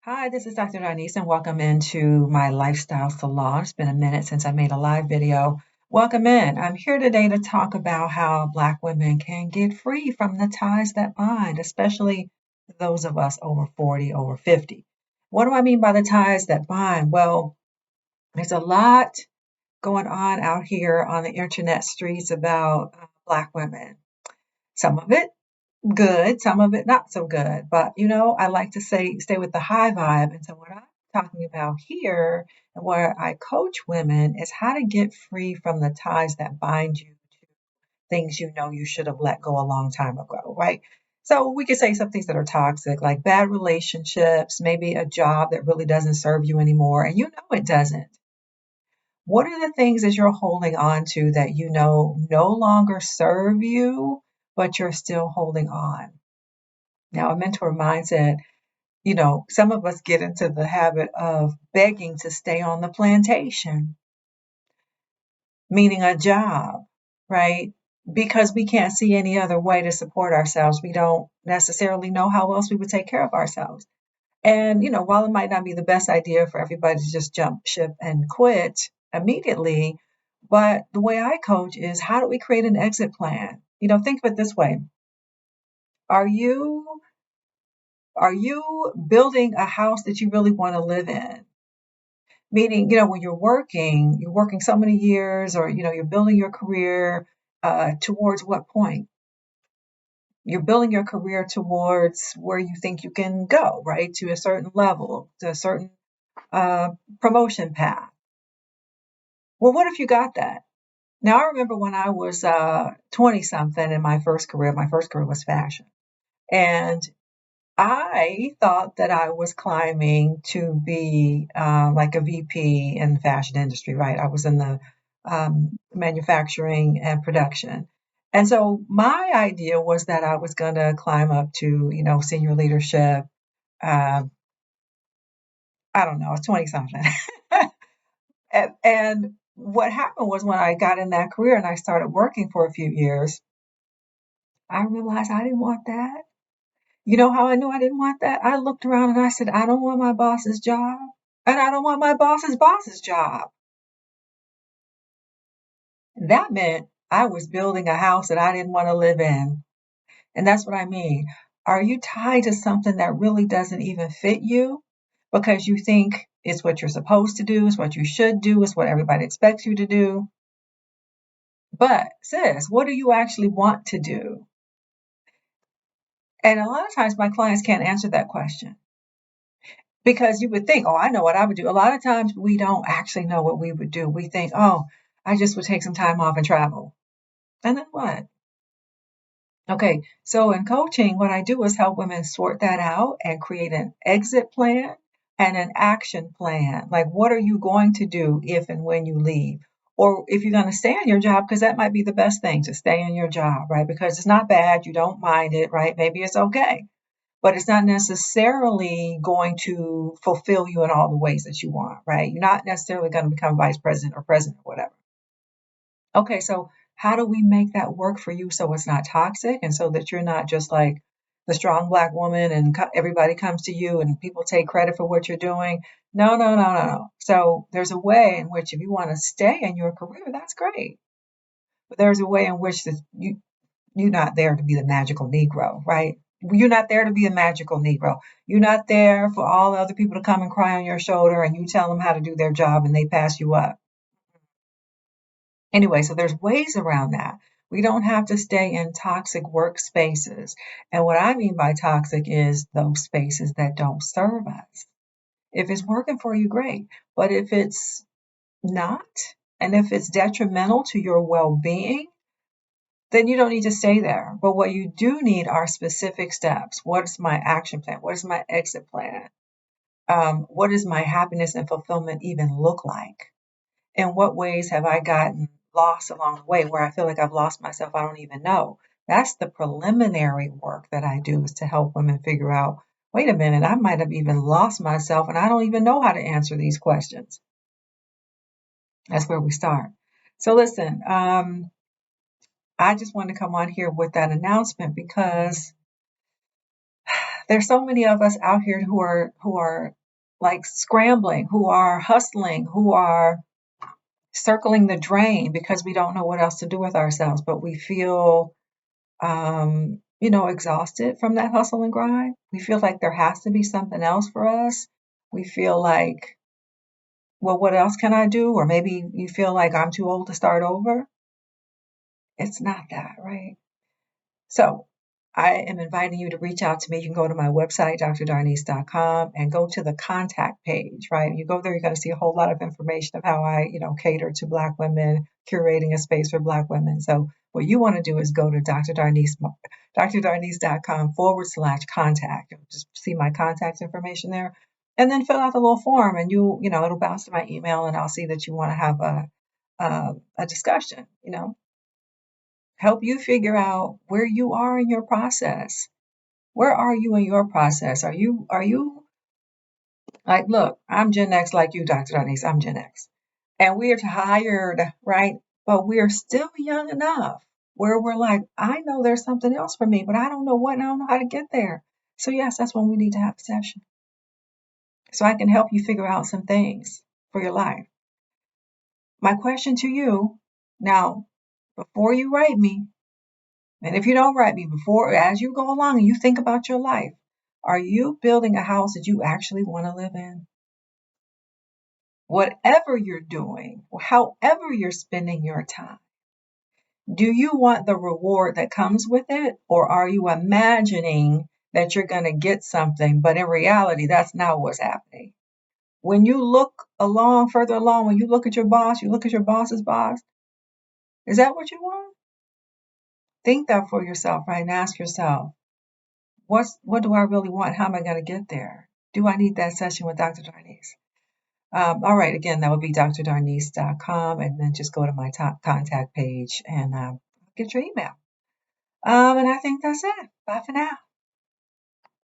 Hi, this is Dr. Darnise, and welcome into my lifestyle salon. It's been a minute since I made a live video. Welcome in. I'm here today to talk about how Black women can get free from the ties that bind, especially those of us over 40, over 50. What do I mean by the ties that bind? Well, there's a lot going on out here on the internet streets about Black women. Some of it good, some of it not so good. But I like to stay with the high vibe. And so what I'm talking about here and where I coach women is how to get free from the ties that bind you to things you know you should have let go a long time ago, right? So we could say some things that are toxic, like bad relationships, maybe a job that really doesn't serve you anymore, and you know it doesn't. What are the things that you're holding on to that you know no longer serve you, but you're still holding on? Now, a mentor mindset, some of us get into the habit of begging to stay on the plantation, meaning a job, right? Because we can't see any other way to support ourselves. We don't necessarily know how else we would take care of ourselves. And, while it might not be the best idea for everybody to just jump ship and quit immediately, but the way I coach is how do we create an exit plan? Think of it this way. Are you Are you building a house that you really want to live in? Meaning, when you're working so many years, or, you're building your career towards what point? You're building your career towards where you think you can go, right? To a certain level, to a certain uh, promotion path. Well, what if you got that? Now, I remember when I was 20 something in my first career was fashion. And I thought that I was climbing to be like a VP in the fashion industry, right? I was in the manufacturing and production. And so my idea was that I was going to climb up to, senior leadership. Uh, I don't know, I was 20 something. And what happened was when I got in that career and I started working for a few years, I realized I didn't want that. You know how I knew I didn't want that? I looked around and I said, I don't want my boss's job. And I don't want my boss's job. That meant I was building a house that I didn't want to live in. And that's what I mean. Are you tied to something that really doesn't even fit you because you think it's what you're supposed to do, it's what you should do, it's what everybody expects you to do? But sis, what do you actually want to do? And a lot of times my clients can't answer that question. Because you would think, oh, I know what I would do. A lot of times we don't actually know what we would do. We think, oh, I just would take some time off and travel. And then what? Okay, so in coaching, what I do is help women sort that out and create an exit plan and an action plan. Like, what are you going to do if and when you leave? Or if you're going to stay in your job, because that might be the best thing to stay in your job, right? Because it's not bad, you don't mind it, right? Maybe it's okay, but it's not necessarily going to fulfill you in all the ways that you want, right? You're not necessarily going to become vice president or president or whatever. Okay, so how do we make that work for you so it's not toxic and so that you're not just like the strong black woman and everybody comes to you and people take credit for what you're doing? No, no, no, no, no. So there's a way in which if you want to stay in your career, that's great. But there's a way in which you're not there to be the magical Negro, right? You're not there to be a magical Negro. You're not there for all the other people to come and cry on your shoulder and you tell them how to do their job and they pass you up. Anyway, so there's ways around that. We don't have to stay in toxic workspaces. And what I mean by toxic is those spaces that don't serve us. If it's working for you, great. But if it's not, and if it's detrimental to your well being, then you don't need to stay there. But what you do need are specific steps. What is my action plan? What is my exit plan? What does my happiness and fulfillment even look like? In what ways have I gotten lost along the way where I feel like I've lost myself? I don't even know. That's the preliminary work that I do, is to help women figure out, wait a minute, I might have even lost myself and I don't even know how to answer these questions. That's where we start. So listen, I just wanted to come on here with that announcement because There's so many of us out here who are like scrambling, who are hustling, who are circling the drain because we don't know what else to do with ourselves, but we feel exhausted from that hustle and grind. We feel like there has to be something else for us. We feel like, well, what else can I do? Or maybe you feel like I'm too old to start over. It's not that, right? So I am inviting you to reach out to me. You can go to my website, drdarnise.com, and go to the contact page, right? You go there, you're going to see a whole lot of information of how I, cater to Black women, curating a space for Black women. So what you want to do is go to drdarnise.com/contact. Just see my contact information there. And then fill out the little form, and it'll bounce to my email, and I'll see that you want to have a discussion, help you figure out where you are in your process. Where are you in your process? Are you like, look, I'm Gen X like you, Dr. Darnise, I'm Gen X. And we're tired, right? But we're still young enough where we're like, I know there's something else for me, but I don't know what and I don't know how to get there. So yes, that's when we need to have a session. So I can help you figure out some things for your life. My question to you now, before you write me, and if you don't write me before, as you go along and you think about your life, are you building a house that you actually want to live in? Whatever you're doing, however you're spending your time, do you want the reward that comes with it? Or are you imagining that you're going to get something, but in reality, that's not what's happening? When you look further along, when you look at your boss, you look at your boss's boss, is that what you want? Think that for yourself, right? And ask yourself, what do I really want? How am I going to get there? Do I need that session with Dr. Darnise? All right, again, that would be drdarnise.com, and then just go to my top contact page and get your email. And I think that's it. Bye for now.